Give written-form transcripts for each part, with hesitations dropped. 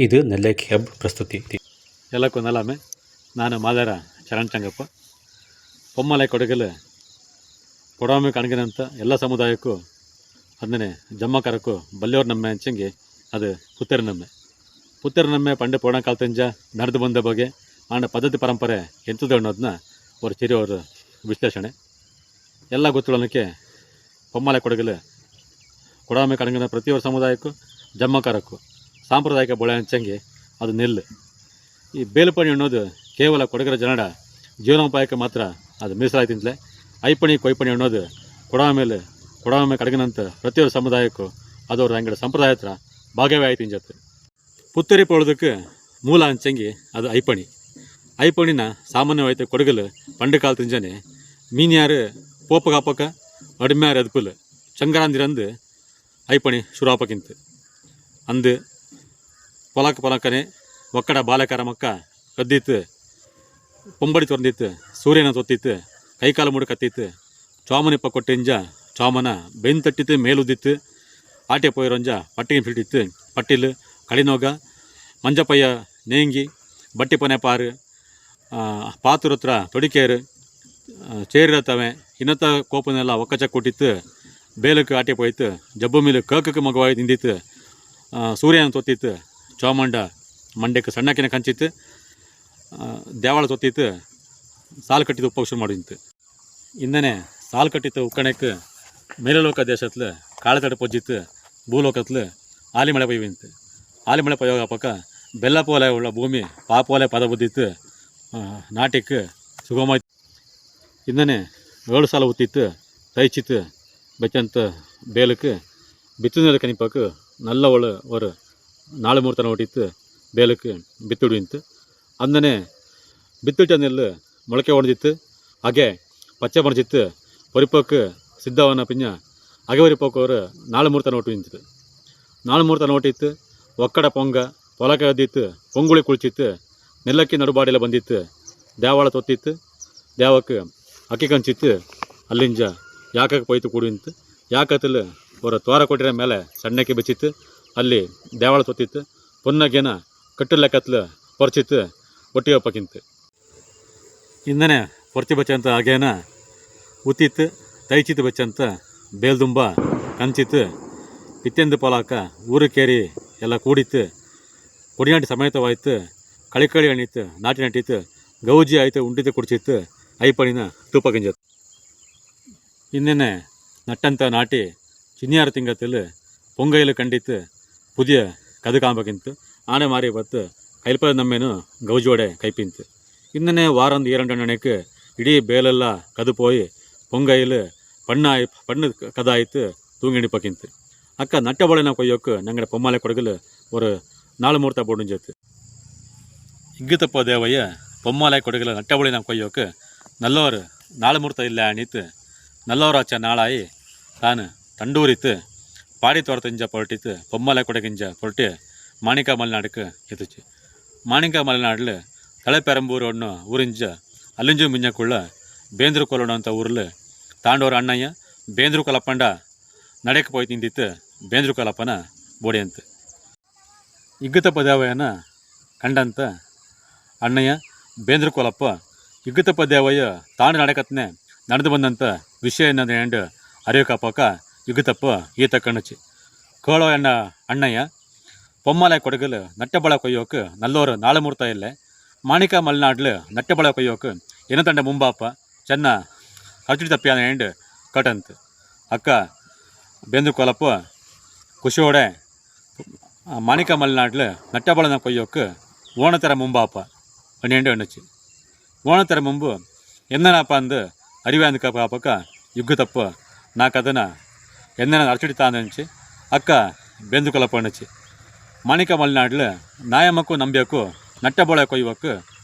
ಇದು ನೆಲ್ಲೇಕ್ ಹಬ್ ಪ್ರಸ್ತುತಿ. ಎಲ್ಲಕ್ಕೂ ನಲಾಮೆ, ನಾನು ಮಾದಾರ ಚರಣ್ ಚಂಗಪ್ಪ. ಪೊಮ್ಮಲೆ ಕೊಡಗಲು ಕೊಡಾಮೆ ಕಣಗಿನಂತ ಎಲ್ಲ ಸಮುದಾಯಕ್ಕೂ ಅದನ್ನೇ ಜಮ್ಮಕರಕ್ಕೂ ಬಲ್ಯೋರು ನಮ್ಮೆ ಅಂಚಂಗಿ ಅದು ಪುತ್ತೇರು ನಮ್ಮೆ ಪಂಡೆ ಪೋಣ ಕಾಲ್ತಂಜ ನಡೆದು ಬಂದ ಬಗ್ಗೆ ಆಂಡ ಪದ್ಧತಿ ಪರಂಪರೆ ಎಂತದ್ದು ಅನ್ನೋದನ್ನ ಅವ್ರ ಚಿರಿಯವ್ರ ವಿಶ್ಲೇಷಣೆ ಎಲ್ಲ ಗೊತ್ತಿರೋನಕ್ಕೆ. ಪೊಮ್ಮಲೆ ಕೊಡಗಲು ಕೊಡಾಮೆ ಕಣಗಿನ ಪ್ರತಿಯೊಂದು ಸಮುದಾಯಕ್ಕೂ ಜಮ್ಮಕರಕ್ಕೂ ಸಾಂಪ್ರದಾಯಿಕ ಬೊಳೆ ಹಂಚಂಗೆ ಅದು ನೆಲ್ಲು. ಈ ಬೇಲುಪಣಿ ಅನ್ನೋದು ಕೇವಲ ಕೊಡಗರ ಜನರ ಜೀವನೋಪಾಯಕ್ಕೆ ಮಾತ್ರ ಅದು ಮೀಸಲಾಯ್ತಿಂತಲೇ. ಐಪಣಿ ಕೊಯ್ಪಣಿ ಅನ್ನೋದು ಕೊಡಾಮೆ ಕಡಗನಂತ ಪ್ರತಿಯೊಂದು ಸಮುದಾಯಕ್ಕೂ ಅದವ್ರ ಅಂಗಡ ಸಂಪ್ರದಾಯ ಹತ್ರ ಭಾಗವೇ ಆಯ್ತು ಇಂಜತ್ತು. ಪುತ್ತರಿ ಪೋಳೋದಕ್ಕೆ ಮೂಲ ಹಂಚಂಗಿ ಅದು ಐಪಣಿನ ಸಾಮಾನ್ಯವಾಯ್ತು ಕೊಡಗಲು ಪಂಡು ಕಾಲ ತಿಂಜನೆ ಮೀನ್ಯಾರು ಪೋಪಗಾಪಕ ಅಡಿಮ್ಯಾರು ಅದ್ಪುಲ್ ಚಂಗರಾಂದಿರಂದು ಐಪಣಿ ಶುರುವಾಪಕ್ಕಿಂತ ಅಂದು ಪೊಲಕನೆ ಒಕ್ಕಡ ಬಾಲಕಾರ ಮಕ್ಕ ಕದ್ದಿತ್ತು, ಪೊಂಬಡಿ ತೊಂದಿತ್ತು, ಸೂರ್ಯನ ತೊತ್ತಿತ್ತು, ಕೈಕಾಲು ಮುಡು ಕತ್ತಿತ್ತು, ಚೋಮನಿಪ್ಪ ಕೊಟ್ಟಿಂಜ ಚೋಮನ ಬೆನ್ ತಟ್ಟಿತ್ತು ಮೇಲುದ್ದಿತ್ತು, ಆಟೆ ಪೋಯರೊಂಜ ಪಟ್ಟಿಗೆ ಫಿಟ್ಟಿತ್ತು, ಪಟ್ಟಿಲು ಕಳಿನೋಗ ಮಂಜಪಯ್ಯ ನೇಂಗಿ ಬಟ್ಟಿ ಪನೆ ಪಾರು ಪಾತುರತ್ರ ತೊಡಿಕೇರು ಚೇರಿರತ್ತವೆ ಇನ್ನತ್ತ ಕೋಪನೆಲ್ಲ ಒಕ್ಕಚ ಕೊಟ್ಟಿತ್ತು, ಬೇಲಕ್ಕೆ ಆಟೆ ಪೋಯ್ತು, ಜಬ್ಬು ಮೀಲು ಕಕ್ಕಕ್ಕೆ ಮಗವಾಗಿ ತಿಂದಿತ್ತು, ಸೂರ್ಯನ ತೊತ್ತಿತ್ತು, ಚೋಮಂಡ ಮಂಡ್ಯಕ್ಕೆ ಸಣ್ಣಕ್ಕಿನ ಕಂಚಿತ್ತು, ದೇವಾಳ ತೊತ್ತಿತ್ತು, ಸಾಲು ಕಟ್ಟಿದ್ದು ಉಪಯೋಗ ಶುರು ಮಾಡಿತ್ತು. ಇಂದನೆ ಸಾಲು ಕಟ್ಟಿತ್ತು ಉಕ್ಕಣಕ್ಕೆ ಮೇಲಲೋಕ ದೇಶತ್ಲು ಕಾಳತಡ ಪೊಜ್ಜಿತ್ತು, ಭೂಲೋಕತ್ಲು ಆಲಿಮಳೆ ಪೊಯ್ವಿಂತು. ಆಲಿಮಳೆ ಪಯೋಗ ಪಕ್ಕ ಬೆಲ್ಲ ಪೋಲೆ ಉಳ್ಳ ಭೂಮಿ ಪಾಪೋಲೆ ಪದ ಬುದ್ದಿತ್ತು, ನಾಟ್ಯಕ್ಕೆ ಸುಗಮ. ಇಂದನೆ 7 ಸಾಲ ಉತ್ತಿತ್ತು, ತೈಚಿತ್ತು ಬೆಚ್ಚಂತ ಬೇಲಕ್ಕೆ ಬಿತ್ತುನದ ಕನಿಪಕ್ಕೆ ನಲ್ಲ ஒரு 4 3 தன ஓட்டித்து ಬೇಲಕ್ಕೆ ಬಿತ್ತುಡಿಂತು. ಅಂದನೆ ಬಿತ್ತುಟ ನೆಲ್ಲು ಮೊಳಕೆ ಹೊಡೆದಿತ್ತು, ಹಾಗೆ ಪಚ್ಚೆ ಮಡಚಿತ್ತು, ಪರಿಪಕ್ಕೆ ಸಿದ್ಧವನ್ನ ಪಿಂಜ ಹಾಗೆ ಪರಿಪಕ್ಕೆ ಅವರು 4 3 ತನ ಒಟ್ಟು ನಿಂತಿತ್ತು. 4 3 ತನ ಓಟಿತ್ತು, ಒಕ್ಕಡ ಪೊಂಗ ಹೊಲಕ್ಕೆ ಅದ್ದಿತ್ತು, ಪೊಂಗುಳಿ ಕುಳಿಚಿತ್ತು, ನೆಲ್ಲಕ್ಕಿ ನಡುಬಾಡೆಲ್ಲ ಬಂದಿತ್ತು, ದೇವಾಳ ತೊತ್ತಿತ್ತು, ದೇವಕ್ಕೆ ಅಕ್ಕಿ ಕಂಚಿತ್ತು, ಅಲ್ಲಿಂಜ ಯಾಕಕ್ಕೆ ಪೊಯ್ತು ಕೂಡಿಂತು. ಯಾಕತ್ತಲು ಅವರ ತ್ವಾರ ಕೊಟ್ಟಿರೋ ಮೇಲೆ ಸಣ್ಣಕ್ಕೆ ಬೆಚ್ಚಿತ್ತು, ಅಲ್ಲಿ ದೇವಾಳ ತೊತ್ತಿತ್ತು, ಪೊನ್ನಗೇನ ಕಟ್ಟು ಲೆಕ್ಕತ್ಲು ಪೊರ್ಚಿತ್ತು, ಒಟ್ಟಿಗೆ ಒಪ್ಪಕ್ಕಿಂತು. ಇಂದನೆ ಪೊರ್ಚಿ ಬಚ್ಚಂತ ಹಾಗೇನ ಉತ್ತಿತ್ತು, ತೈಚಿತ್ತು ಬಚ್ಚಂತ ಬೇಲ್ದುಂಬ ಕಂಚಿತ್ತು, ಪಿತ್ತೆಂದು ಪೊಲಾಕ ಊರು ಕೇರಿ ಎಲ್ಲ ಕೂಡಿತ್ತು, ಕೊಡಿನಾಟಿ ಸಮೇತವಾಯ್ತು, ಕಳಿಕಳಿ ಹಣ್ಣಿತ್ತು, ನಾಟಿ ನಟ್ಟಿತ್ತು, ಗೌಜಿ ಆಯ್ತು, ಉಂಡಿತ್ತು ಕುಡಿಚಿತ್ತು, ಐಪಣಿನ ತೂಪ ಗಿಂಜತ್ತು. ಇನ್ನೇನೆ ನಟ್ಟಂತ ನಾಟಿ ಚಿನ್ಯಾರು ತಿಂಗತ್ತಲು ಪೊಂಗೈಲು ಕಂಡಿತ್ತು, ಪುದಿಯ ಕದು ಕಾಂಬಕ್ಕಿಂತು, ಆನೆ ಮಾರಿ ಬತ್ತು ಕೈಲ್ಪದ ನಮ್ಮೇನು ಗೌಜೋಡೆ ಕೈಪಿಂತು. ಇನ್ನೇ ವಾರಂದು 2 ಅಣ್ಣಕ್ಕೆ ಇಡೀ ಬೇಲೆಲ್ಲ ಕದುಪೋಯಿ ಪೊಂಗೈಲು ಪಣ್ಣು ಕದಾಯಿತು ತೂಂಗಿಣಿಪಕ್ಕಿಂತು. ಅಕ್ಕ ನಟ್ಟ ಬಳೆನ ಕೊಯ್ಯೋಕ್ಕೆ ನಂಗಡ ಪೊಮ್ಮಲೆ ಕೊಡಗಲು ஒரு 4 மூர்த்த போடுஞ்சத்து. இங்குத்தப்போ தேவைய பொம்மாலை கொடுக்கல நட்டபொழின கொய்யோக்கு நல்லோரு 4 மூர்த்த இல்லை அணித்து நல்லோராச்ச நாளாಯಿ ತಾನು ತಂಡೂರಿತ್ತು ಪಾಡಿ ತೋರತಿಂಜ ಪೊರಟಿತ್ತು ಪೊಮ್ಮಲೆ ಕೊಡಗಿಂಜ ಪೊರಟಿ ಮಾಣಿಕ ಮಲೆನಾಡಕ್ಕೆ ಎತ್ತುಚ್ಚು. ಮಾಣಿಕ ಮಲೆನಾಡಲು ತಳೆಪೆರಂಬೂರು ಒಣ್ಣು ಊರಿಂಜ ಅಲ್ಲಿಂಜು ಮಿಂಜಕ್ಕುಳ್ಳ ಬೇಂದ್ರು ಕೊಲೋಣ ಅಂತ ಊರ್ಲು ತಾಂಡೋರ ಅಣ್ಣಯ್ಯ ಬೇಂದ್ರು ಕೊಲಪ್ಪಂಡ ನಡೆಕ್ಕೆ ಪೋಯ್ ತಿಂದಿತ್ತು ಬೇಂದ್ರು ಕೊಲಪ್ಪನ ಬೋಡಿ ಅಂತ. ಇಗ್ಗುತಪ್ಪ ದೇವಯ್ಯನ ಕಂಡಂತ ಅಣ್ಣಯ್ಯ ಬೇಂದ್ರು ಕೊಲಪ್ಪ ಇಗ್ಗುತಪ್ಪ ದೇವಯ್ಯ ತಾಂಡು ನಡೆಕತ್ನೆ ನಡೆದು ಬಂದಂಥ ವಿಷಯ ಏನಂದು ಅರಿಯೋಕಪ್ಪಕ ಇಗ್ಗುತಪ್ಪ ಈತ ಕಣ್ಣಚ್ಚಿ ಕೋಳೋ ಎಣ್ಣ ಅಣ್ಣಯ್ಯ ಪೊಮ್ಮಲೆ ಕೊಡಗಲು ನಟ್ಟಬಳ ಕೊಯ್ಯೋಕೆ ನಲ್ಲೋರು 4 ಮೂರ್ತ ಇಲ್ಲೇ ಮಾಣಿಕ ಮಲೆನಾಡ್ಲು ನಟ್ಟಬಳ ಕೊಯ್ಯೋಕೆ ಏನ ತಂಡ ಮುಂಬಾಪ ಚೆನ್ನ ಖರ್ಚು ತಪ್ಪಿಯಾನ ಎಂಡು ಕಟಂತ ಅಕ್ಕ ಬೇಂದ್ರು ಕೊಲಪ್ಪ ಖುಷಿಯೋಡೆ ಮಾಣಿಕ ಮಲೆನಾಡ್ಲು ನಟ್ಟಬಳನ ಕೊಯ್ಯೋಕೆ ಓಣತರ ಮುಂಬಾಪ ಅಣ್ಣೆಂಡು ಅಣ್ಣಚ್ಚಿ ಓಣತರ ಮುಂಬು என்னப்பா ಅಂದು ಅರಿವೆ ಅಂದ ಪಾಪಕ್ಕ ಯುಗ್ಗುತಪ್ಪ ನಾಕದನ ಎನ್ನ ಅರ್ಚಿಡಿತಾಂದಂಚಿ ಅಕ್ಕ ಬೇಂದ್ರು ಕೊಲಪ್ಪ ಅಣ್ಣಚ್ಚಿ ಮಾಣಿಕ ಮಲೆನಾಡ್ಲು ನಾಯಮ್ಮಕ್ಕೂ ನಂಬ್ಯಕ್ಕೂ ನಟ್ಟಬೊಳೆ ಕೊಯ್ಯೋಕ್ಕೆ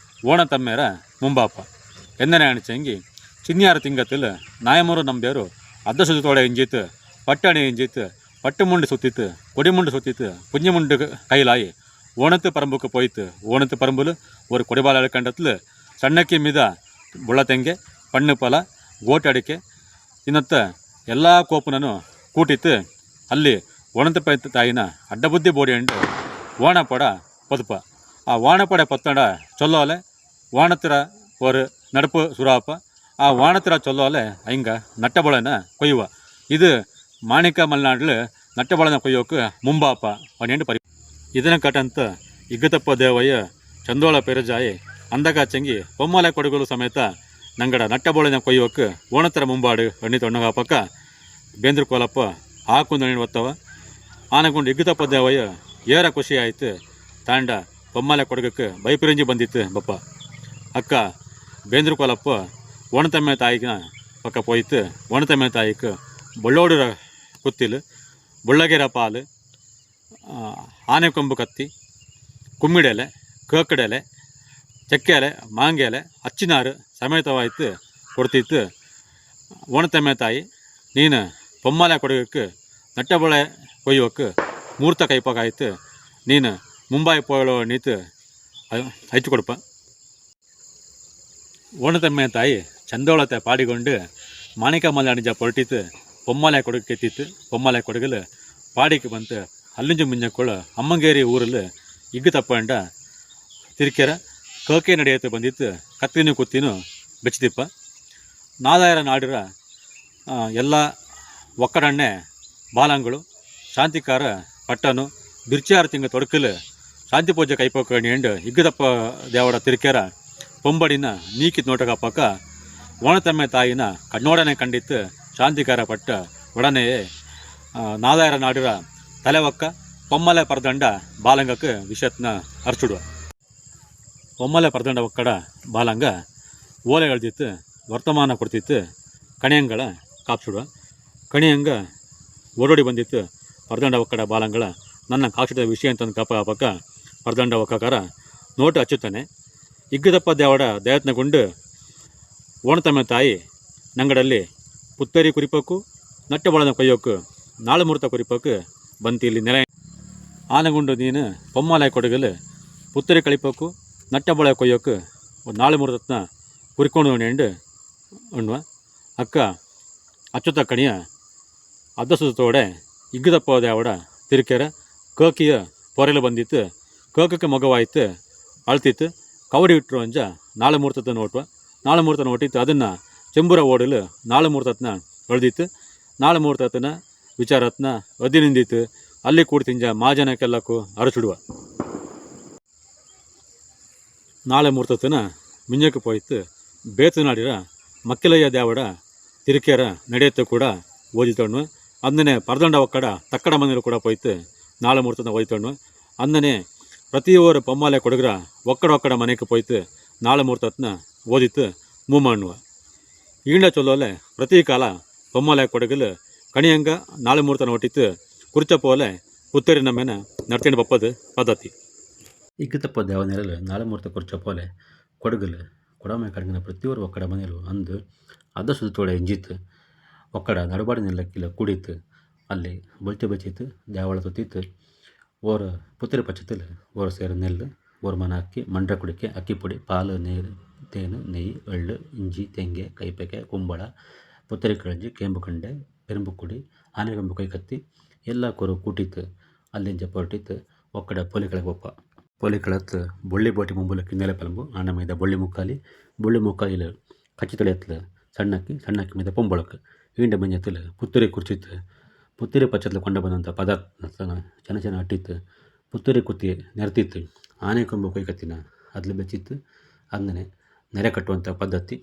ಓಣ ತಮ್ಮೇರ ಮುಂಬಾಪ ಎನ್ನನೆ ಅಣಚಂಗಿ ಚಿನ್ಯಾರು ತಿಂಗತ್ತಲು ನಾಯಮ್ಮರು ನಂಬ್ಯಾರು ಅರ್ಧ ಸುತ್ತೋಡೆ ಇಂಜಿತ್ತು, ಪಟ್ಟಣೆ ಇಂಜಿತ್ತು, ಪಟ್ಟು ಮುಂಡು ಸುತ್ತಿತ್ತು, ಕೊಡಿ ಮುಂಡು ಸುತ್ತಿತ್ತು, ಪುಂಜಿ ಮುಂಡು ಕೈಲಾಯಿ ಓಣತ್ತು ಪರಂಬುಕ್ಕೆ ಪೋಯ್ತು. ಓಣತ್ತು ಪರಂಬುಲು ஒரு ಕೊಡಿಬಾಲ ಅಳ್ಕಂಡತ್ಲು ಸಣ್ಣಕ್ಕಿ ಮಿದ ಬುಳ್ಳತೆಂಗೆ ಪಣ್ಣು ಫಲ ಗೋಟು ಅಡಿಕೆ ಇನ್ನತ್ತ ಎಲ್ಲ ಕೋಪನೂ ಕೂಟಿತ್ತು. ಅಲ್ಲಿ ಒಣಂತ ತಾಯಿನ ಅಡ್ಡಬುದ್ಧಿ ಬೋಡಿ ಅಂಡು ಓಣ ಪಡ பொதுப்ப வானப்படை பத்தோட சொல்லோல வானத்திர ஒரு நடுப்பு சுறாப்ப வானத்திர சொல்லோல ಹಿಂಗ ನಟ್ಟಬಳನ ಕೊಯ್ಯುವ ಇದು ಮಾಣಿಕ ಮಲೆನಾಡಲ್ಲಿ ನಟ್ಟಬಳನ ಕೊಯ್ಯೋಕೆ ಮುಂಬಾಪ ಪನ್ನೆಂಡು ಪರಿ ಇದನ್ನ ಕಟ್ಟಂತ ಇಗ್ಗತಪ್ಪ ದೇವಯ್ಯ ಚಂದೋಳ ಪೆರಜಾಯಿ ಅಂದಗ ಚೆಂಗಿ ಪೊಮ್ಮಲೆ ಕೊಡಗಲು ಸಮೇತ ನಂಗಡ ನಟ್ಟಬಳನ ಕೊಯ್ಯೋಕೆ ಓಣತರ ಮುಂಬಾಡು ಎಣ್ಣಿ ತೊಣ್ಣಗಾಪಕ್ಕ ಬೇಂದ್ರ ಕೋಲಪ್ಪ ಹಾಕುಂದು ಒತ್ತವ ಆನಗೊಂಡು ಇಗ್ಗತಪ್ಪ ದೇವಯ್ಯ ಏರ ಖುಷಿ ಆಯ್ತು ತಾಂಡ ಪೊಮ್ಮಲೆ ಕೊಡಗಕ್ಕೆ ಬೈಪಿರಂಜಿ ಬಂದಿತ್ತು ಬಪ್ಪ ಅಕ್ಕ ಬೇಂದ್ರ ಕೋಲಪ್ಪ ಒಣತಮ್ಮೆ ತಾಯಿನ ಪಕ್ಕ ಪೋಯ್ತು ಒಣತಮ್ಮೆ ತಾಯಿக்கு ಬಳ್ಳೋಡು ಕುತ್ತಿಲು ಬುಳ್ಳಗೆರ ಪಾಲು ಆನೆ ಕೊಂಬು ಕತ್ತಿ ಕುಮ್ಮಿಡೆಲೆ ಕೇಕಡೆಲೆ ಚಕ್ಕೆಲೆ ಮಾಂಗೆಲೆ ಅಚ್ಚಿನಾರು ಸಮೇತವಾಯ್ತು ಕೊಡ್ತಿತ್ತು ಒಣತಮ್ಮೆ ತಾಯಿ ನೀನು ಪೊಮ್ಮಲೆ ಕೊಡಗಕ್ಕೆ ನಟ್ಟಬಳೆ ಕೊಯ್ಯೋಕ್ಕೆ ಮೂರ್ತ ಕೈಪಾಗಾಯ್ತು ನೀನು ಮುಂಬೈ ಪೋಯೋ ನೀತು ಹಚ್ಚಿ ಕೊಡಪ್ಪ ಓಣತಮ್ಮೆ ತಾಯಿ ಚಂದೋಳತೆ ಪಾಡಿಕೊಂಡು ಮಾಣಿಕ ಮಲ್ಲಾಣಿಜ ಹೊರಟಿತ್ತು ಪೊಮ್ಮಲೆ ಕೊಡಗಕ್ಕೆ ಎತ್ತಿತ್ತು ಪೊಮ್ಮಲೆ ಕೊಡಗಲು ಪಾಡಿಗೆ ಬಂತು ಅಲ್ಲಿಂಜು ಮುಂಜಕ್ಕೊಳ ಅಮ್ಮಂಗೇರಿ ಊರಲ್ಲಿ ಇಗ್ಗು ತಪ್ಪಂಡ ತಿರ್ಕೆರ ಕಕೆ ನಡೆಯುತ್ತೆ ಬಂದಿತ್ತು ಕತ್ತಿನೂ ಕುತ್ತಿನೂ ಬೆಚ್ಚಿದಿಪ್ಪ ನಾದಾಯರ ನಾಡಿರ ಎಲ್ಲ ಒಕ್ಕಡಣ್ಣೆ ಬಾಲಂಗಳು ಶಾಂತಿಕಾರ ಪಟ್ಟನು ಬಿರ್ಚಾರು ತಿಂಗ ತೊಡಕಲು ಶಾಂತಿ ಪೂಜೆ ಕೈಪೋಕಣಿ ಎಂಡು ಇಗ್ಗದಪ್ಪ ದೇವರ ತಿರ್ಕೆರ ಪೊಂಬಡಿನ ನೀಕಿತ್ ನೋಟಕಪ್ಪಕ್ಕ ಓಣತಮ್ಮೆ ತಾಯಿನ ಕಣ್ಣೋಡನೆ ಕಂಡಿತ್ತು ಶಾಂತಿಕಾರ ಪಟ್ಟ ಒಡನೆಯೇ ನಾದಾಯರ ನಾಡಿರ ತಲೆವಕ್ಕ ಪೊಮ್ಮಲೆ ಪರದಂಡ ಬಾಲಂಗಕ್ಕೆ ವಿಷತ್ನ ಅರ್ಚಿಡುವ ಪೊಮ್ಮಲೆ ಪರದಂಡ ಒಕ್ಕಡ ಬಾಲಂಗ ಓಲೆ ಎಳ್ದಿತ್ತು ವರ್ತಮಾನ ಕೊಡ್ತಿತ್ತು ಕಣಿಯಂಗಳ ಕಾಪ್ಸಿಡುವ ಕಣಿಯಂಗ ಓಡೋಡಿ ಬಂದಿತ್ತು ಪರದಂಡ ಒಕ್ಕಡ ಬಾಲಂಗಳ ನನ್ನ ಕಾಕ್ಷಿದ ವಿಷಯ ಅಂತಂದು ಕಾಪಕ್ಕ ಪರದಂಡ ಒಕ್ಕಕಾರ ನೋಟು ಹಚ್ಚುತ್ತಾನೆ ಇಗ್ಗದಪ್ಪ ದೇವಡ ದಯತ್ನಗೊಂಡು ಓಣತಮ್ಮೆ ತಾಯಿ ನಂಗಡಲ್ಲಿ ಪುತ್ತರಿ ಕುರಿಪಕ್ಕು ನಟ್ಟಬಳನ ಕೊಯ್ಯೋಕು ನಾಳು ಮುಹೂರ್ತ ಕುರಿಪಕ್ಕು ಬಂತಿ ಇಲ್ಲಿ ನೆಲೆ ಆನಗುಂಡು ನೀನು ಪೊಮ್ಮಲೆ ಕೊಡಗಲು ಪುತ್ತರಿ ಕಳಿಪಕ್ಕು ನಟ್ಟಬಳೆ ಕೊಯ್ಯೋಕು ಒಂದು ನಾಳು ಮುಹೂರ್ತನ ಕುರಿಕೊಂಡು ಎಂಡು ಉಣ್ಣುವ ಅಕ್ಕ ಅಚ್ಚುತ್ತ ಕಣಿಯ ಅದ್ದಸುತ್ತೋಡೆ ಇಗ್ಗದಪ್ಪ ದೇವಡ ತಿರುಕೆರ ಕೇಕಿಯ ಪೊರೆಲು ಬಂದಿತ್ತು ಕೇಕಕ್ಕೆ ಮಗವಾಯ್ತು ಅಳ್ತಿತ್ತು ಕವಡಿ ಇಟ್ಟರು ಅಂಜ ನಾಳೆ ಮುಹೂರ್ತದ ನೋಟುವ ನಾಳೆ ಮುಹೂರ್ತ ನೋಟಿತ್ತು ಅದನ್ನು ಚೆಂಬುರ ಓಡಲು ನಾಳೆ ಮುಹೂರ್ತನ ಎಳ್ದಿತ್ತು ನಾಳೆ ಮುಹೂರ್ತನ ವಿಚಾರತ್ನ ಅದಿನಿಂದಿತ್ತು ಅಲ್ಲಿ ಕೂಡಿ ತಿಂಜ ಮಾಜನಕ್ಕೆಲ್ಲಕ್ಕೂ ಅರಚಿಡುವ ನಾಳೆ ಮುಹೂರ್ತನ ಮಿಂಜಕ್ಕೆ ಪೋಯ್ತು ಬೇತು ನಾಡಿರ ಮಕ್ಕಿಲಯ್ಯ ದೇವಡ ತಿರುಕೇರ ನಡೆಯುತ್ತೆ ಕೂಡ ಓದಿತಣ್ಣು ಅಂದನೆ ಪರದಂಡ ಒಕ್ಕಡ ತಕ್ಕಡ ಮನೇಲಿ ಕೂಡ ಪೋಯ್ತು ನಾಳೆ ಮುಹೂರ್ತನ ಓದಿತಣ್ಣು ಅಂದನೆ ಪ್ರತಿಯೊಬ್ಬರು ಪೊಮ್ಮಲೆ ಕೊಡಗ್ರ ಒಕ್ಕಡ ಮನೆಗೆ ಪೋಯ್ತು ನಾಳೆ ಮುಹೂರ್ತನ ಓದಿತ್ತು ಮೂಮಣ್ಣುವ ಈಂಡ ಚೊಲ್ಲೋಲೆ ಪ್ರತಿ ಕಾಲ ಪೊಮ್ಮಲೆ ಕೊಡಗಲು ಕಣಿಯಂಗ ನಾಳೆ ಮುಹೂರ್ತನ ಹೊಟ್ಟಿತ್ತು ಕುರ್ಚಪ್ಪೋಲೆ ಪುತ್ತರಿನ ಮೇಲೆ ನಡ್ಕೊಂಡು ಬಪ್ಪದು ಪದ್ಧತಿ ಇಗ್ಗತಪ್ಪ ದೇವನೆರಲು ನಾಳೆ ಮುಹೂರ್ತ ಕುರ್ಚಪ್ಪೋಲೆ ಕೊಡಗಲು ಕೊಡಮೆ ಕಡಗಿನ ಪ್ರತಿಯೊಬ್ಬರು ಒಕ್ಕಡ ಮನೆಯಲು ಅಂದು ಅದ ಸುತ್ತೋಡೆ ಎಂಜಿತ್ತು ಒಕ್ಕಡ ನಡಬಾಡಿ ನಿಲ್ಲಕ್ಕಿಲ್ಲ ಕುಡಿತು ಅಲ್ಲಿ ಬಲ್ತಿ ಬಚ್ಚಿತ್ತು ದೇವಳ ತುತ್ತಿತ್ತು ಓರ ಪುತ್ತರಿ ಪಚ್ಚത്തിൽ ಓರ ಸೇರ ನೆಲ್ಲು ಓರ ಮನ ಅಕ್ಕಿ ಮಂಡ್ರ ಕುಡಿಕೆ ಅಕ್ಕಿ ಪುಡಿ ಪಾಲು ನೀರು ತೇನು ನೆಯ್ಯಿ ಎಳ್ಳು ಇಂಜಿ ತೆಂಗೆ ಕೈಪೆಕೆ ಕುಂಬಳ ಪುತ್ತರಿ ಕಳಂಜಿ ಕೇಂಬು ಕಂಡೆ ಪೆರುಂಬು ಕುಡಿ ಆನೆಗೊಂಬು ಕೈ ಕತ್ತಿ ಎಲ್ಲ ಕೊರು ಕೂಟಿತ್ತು ಅಲ್ಲಿಂಜ ಹೊರಟಿತ್ತು ಒಕ್ಕಡ ಪೊಲಿಕಳಗೆ ಒಪ್ಪ ಪೊಲಿಕಳತ್ತು ಬೊಳ್ಳಿ ಬೋಟಿ ಮುಂಬುಲ ಕಿನ್ನೆಲೆ ಪಲಂಬು ಆನೆ ಮೈದ ಬೊಳ್ಳಿ ಮುಕ್ಕಾಲಿಲು ಕಚ್ಚಿ ತೊಳೆಯತ್ತಲು ಸಣ್ಣಕ್ಕಿ ಮೈದ ಪೊಂಬಳಕ್ಕೆ ಈಂಡ ಮಂಜತ್ತಲು ಪುತ್ತರಿ ಕುರ್ಚಿತ್ತು ಪುತ್ತರಿ ಪಚ್ಚತ್ಲು ಕೊಂಡ ಬಂದಂಥ ಪದಾರ್ಥ ಚೆನ್ನ ಅಟ್ಟಿತ್ತು ಪುತ್ತರಿ ಕುತ್ತಿ ನೆರೆತಿತ್ತು ಆನೆ ಕೊಂಬು ಕೈ ಕತ್ತಿನ ಅದ್ಲು ಬೆಚ್ಚಿತ್ತು ಅಂದನೆ ನೆರೆ ಕಟ್ಟುವಂಥ ಪದ್ಧತಿ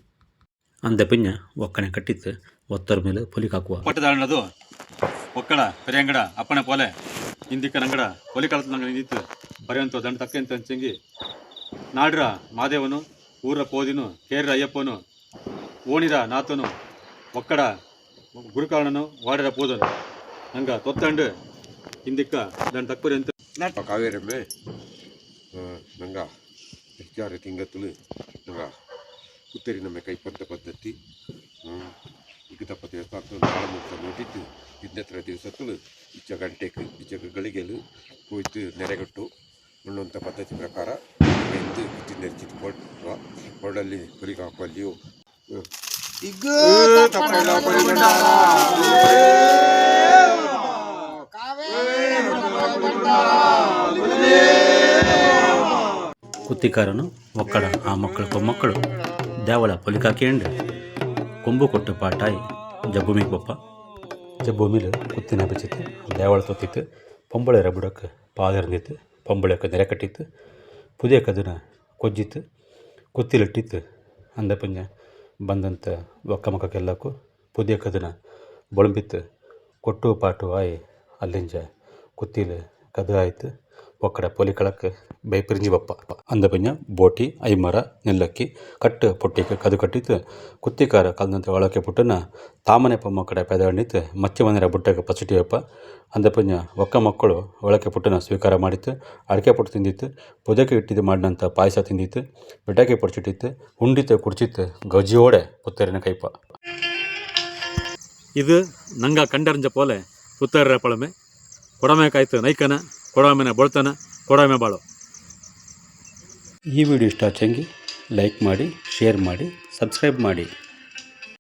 ಅಂದ ಪಿಂಜ ಒಕ್ಕಣೆ ಕಟ್ಟಿತ್ತು ಒತ್ತರ ಮೇಲೆ ಪೊಲಿಗೆ ಹಾಕುವ ಪಟ್ಟದಾಳದು ಒಕ್ಕಡ ಪೆರಿಯಂಗಡ ಅಪ್ಪಣೆ ಪೋಲೆ ಹಿಂದಿಕ್ಕ ನಂಗಡ ಪೊಲಿ ಕಾಲದ ನಂಗೆ ನಿಂತಿತ್ತು ಬರೆಯುವಂಥ ದಂಡ ತಕ್ಕೆ ಅಂತ ಹಂಚಂಗಿ ನಾಡ್ರ ಮಾದೇವನು ಊರ ಪೋದಿನು ಕೇರ್ರ ಅಯ್ಯಪ್ಪನು ಓಣಿರ ನಾಥನು ಒಕ್ಕಡ ಗುರುಕಾರಣನು ವಾಡಿರ ಪೋದನು ನಂಗೆ ತೊತ್ತಂಡು ಹಿಂದಿಕ್ಕ ದಂಡ ತಕ್ಕರಿ ಅಂತ ಕಾವೇರಮ್ಮೆ ನಂಗೆ ಹೆಚ್ಚಾರು ತಿಂಗತ್ತಲು ನಂಗೆ ಪುತ್ತರಿ ನಮ್ಮ ಕೈಪಂತ ಪದ್ಧತಿ ಇಗ್ಗದಪ್ಪ ದೇವಸ್ಥಾನ ನಾಳೆ ಮುಹೂರ್ತ ನೋಟಿತ್ತು ಇನ್ನೆತ್ತರ ದಿವಸತ್ತಲು ಇಚ್ಚ ಗಂಟೆಗೆ ಇಚ್ಚ ಗಳಿಗೆಲು ಹೋಯ್ತು ನೆರೆಗಟ್ಟು ಅನ್ನುವಂಥ ಪದ್ಧತಿ ಪ್ರಕಾರ ಎಂದು ಕಿಚ್ಚಿ ನೆರೆಚಿತ್ತು ಹೊರಡಲ್ಲಿ ಹೊಲಿಗೆ ಹಾಕುವಲ್ಲಿಯೂ ಕಾವೇರಿ ಕುತ್ತಿಕಾರನು ಒಕ್ಕಡ ಆ ಮಕ್ಕಳು ಮೊಮ್ಮಕ್ಕಳು ದೇವಳ ಪೊಲಿಕಾಕೇಂಡು ಕೊಂಬು ಕೊಟ್ಟು ಪಾಟಾಯಿ ಜಬ್ಬುಮಿಗೆ ಬಪ್ಪ ಜಬ್ಬುಮಿಲು ಕುತ್ತಿನ ಬೆಚ್ಚಿತ್ತು ದೇವಳ ತೊತ್ತಿತ್ತು ಪೊಂಬಳೆರ ಬುಡಕ್ಕೆ ಪಾದರ್ನಿತ್ತು ಪೊಂಬಳೆಕ್ಕೆ ನೆರೆ ಕಟ್ಟಿತ್ತು ಪುದಿಯ ಕದನ ಕೊಜ್ಜಿತ್ತು ಕುತ್ತಿಲಿಟ್ಟಿತ್ತು ಅಂದ ಪಂಜ ಬಂದಂಥ ಒಕ್ಕ ಮಕ್ಕಕ್ಕೆಲ್ಲಕ್ಕೂ ಪುದಿಯ ಕದನ ಬೊಳಂಬಿತ್ತು ಕೊಟ್ಟು ಪಾಟು ಆಯಿ ಅಲ್ಲಿಂಜ ಕುತ್ತಿಲು ಕದ ಆಯ್ತು ಒಕ್ಕಡ ಪೊಲಿ ಕಳಕ್ಕೆ ಬೈಪಿರಿಂಜಿ ಬಪ್ಪ ಅಂದ ಪಂಜ ಬೋಟಿ ಐಮರ ನೆಲ್ಲಕ್ಕಿ ಕಟ್ಟು ಪೊಟ್ಟಿಗೆ ಕದು ಕಟ್ಟಿತ್ತು ಕುತ್ತಿಕಾರ ಕಲ್ದಂತ ಒಳಕ್ಕೆ ಪುಟ್ಟನ ತಾಮನೆ ಪೊಮ್ಮಕ್ಕಡ ಪೆದಣಿತ್ತು ಮಚ್ಚಿ ಮನೆಯ ಬುಟ್ಟಕ್ಕೆ ಪಚಟಿಯಪ್ಪ ಅಂದ ಪಂಜ ಒಕ್ಕ ಮಕ್ಕಳು ಒಳಕ್ಕೆ ಪುಟ್ಟನ ಸ್ವೀಕಾರ ಮಾಡಿತ್ತು ಅಡಿಕೆ ಪುಟ್ಟು ತಿಂದಿತ್ತು ಪುದಕ್ಕೆ ಇಟ್ಟಿದ್ದು ಮಾಡಿದಂಥ ಪಾಯಸ ತಿಂದಿತ್ತು ಬಿಟಾಕಿ ಪೊಡ್ಚಿಟ್ಟಿತ್ತು ಉಂಡಿತ್ತು ಕುಡ್ಚಿತ್ತು ಗಜ್ಜಿಯೋಡೆ ಪುತ್ತರಿನ ಕೈಪ ಇದು ನಂಗ ಕಂಡರಂಜ ಪೋಲೆ ಪುತ್ತರ ಪಳಮೆ ಕೊಡಮೆ ಕಾಯ್ತು ನೈಕನ ಕೊಡಮೆನ ಬಳ್ತನ ಕೊಡಮೆ ಬಾಳು. ಈ ವಿಡಿಯೋ ಇಷ್ಟ ಆಚೆಂಗಿ ಲೈಕ್ ಮಾಡಿ, ಶೇರ್ ಮಾಡಿ, ಸಬ್ಸ್ಕ್ರೈಬ್ ಮಾಡಿ.